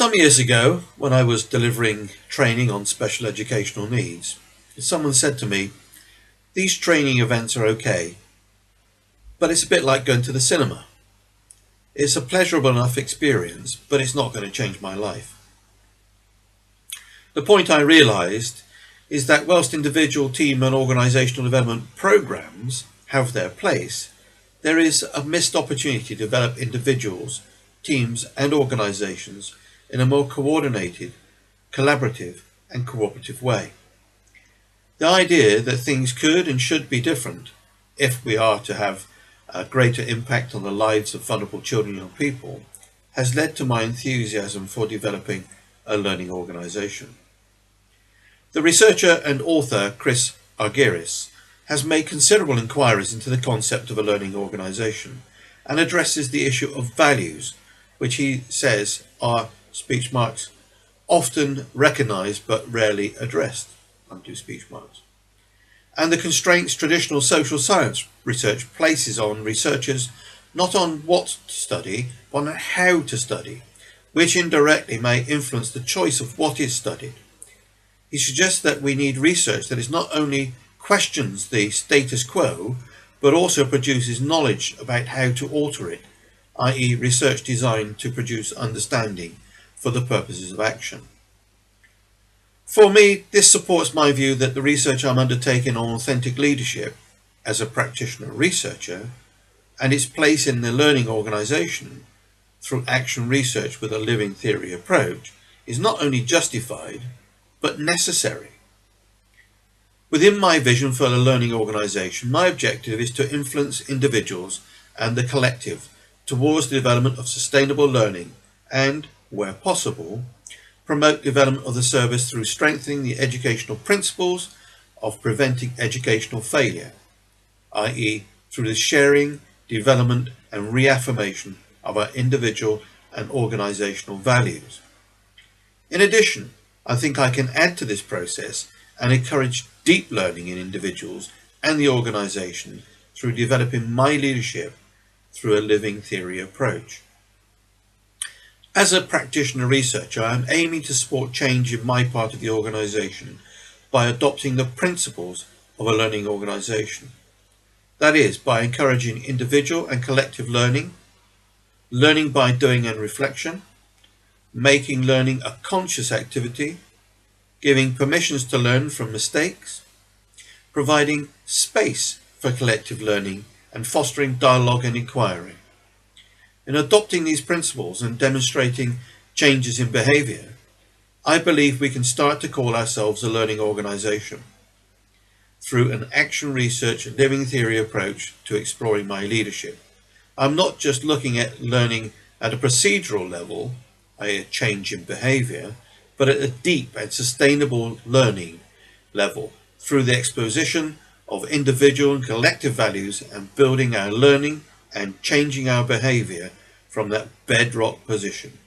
Some years ago, when I was delivering training on special educational needs, someone said to me, "These training events are okay, but it's a bit like going to the cinema. It's a pleasurable enough experience, but it's not going to change my life." The point I realised is that whilst individual, team and organisational development programmes have their place, there is a missed opportunity to develop individuals, teams and organisations in a more coordinated, collaborative and cooperative way. The idea that things could and should be different if we are to have a greater impact on the lives of vulnerable children and young people has led to my enthusiasm for developing a learning organisation. The researcher and author Chris Argyris has made considerable inquiries into the concept of a learning organisation and addresses the issue of values, which he says are speech marks often recognised but rarely addressed, undo speech marks, and the constraints traditional social science research places on researchers not on what to study but on how to study, which indirectly may influence the choice of what is studied. He suggests that we need research that is not only questions the status quo but also produces knowledge about how to alter it, i.e. research designed to produce understanding for the purposes of action. For me, this supports my view that the research I'm undertaking on authentic leadership as a practitioner researcher and its place in the learning organisation through action research with a living theory approach is not only justified but necessary. Within my vision for a learning organisation, my objective is to influence individuals and the collective towards the development of sustainable learning and, where possible, promote development of the service through strengthening the educational principles of preventing educational failure, i.e. through the sharing, development and reaffirmation of our individual and organisational values. In addition, I think I can add to this process and encourage deep learning in individuals and the organisation through developing my leadership through a living theory approach. As a practitioner researcher, I am aiming to support change in my part of the organisation by adopting the principles of a learning organisation. That is, by encouraging individual and collective learning, learning by doing and reflection, making learning a conscious activity, giving permissions to learn from mistakes, providing space for collective learning and fostering dialogue and inquiry. In adopting these principles and demonstrating changes in behaviour, I believe we can start to call ourselves a learning organisation through an action research living theory approach to exploring my leadership. I'm not just looking at learning at a procedural level, a change in behaviour, but at a deep and sustainable learning level through the exposition of individual and collective values and building our learning and changing our behaviour from that bedrock position.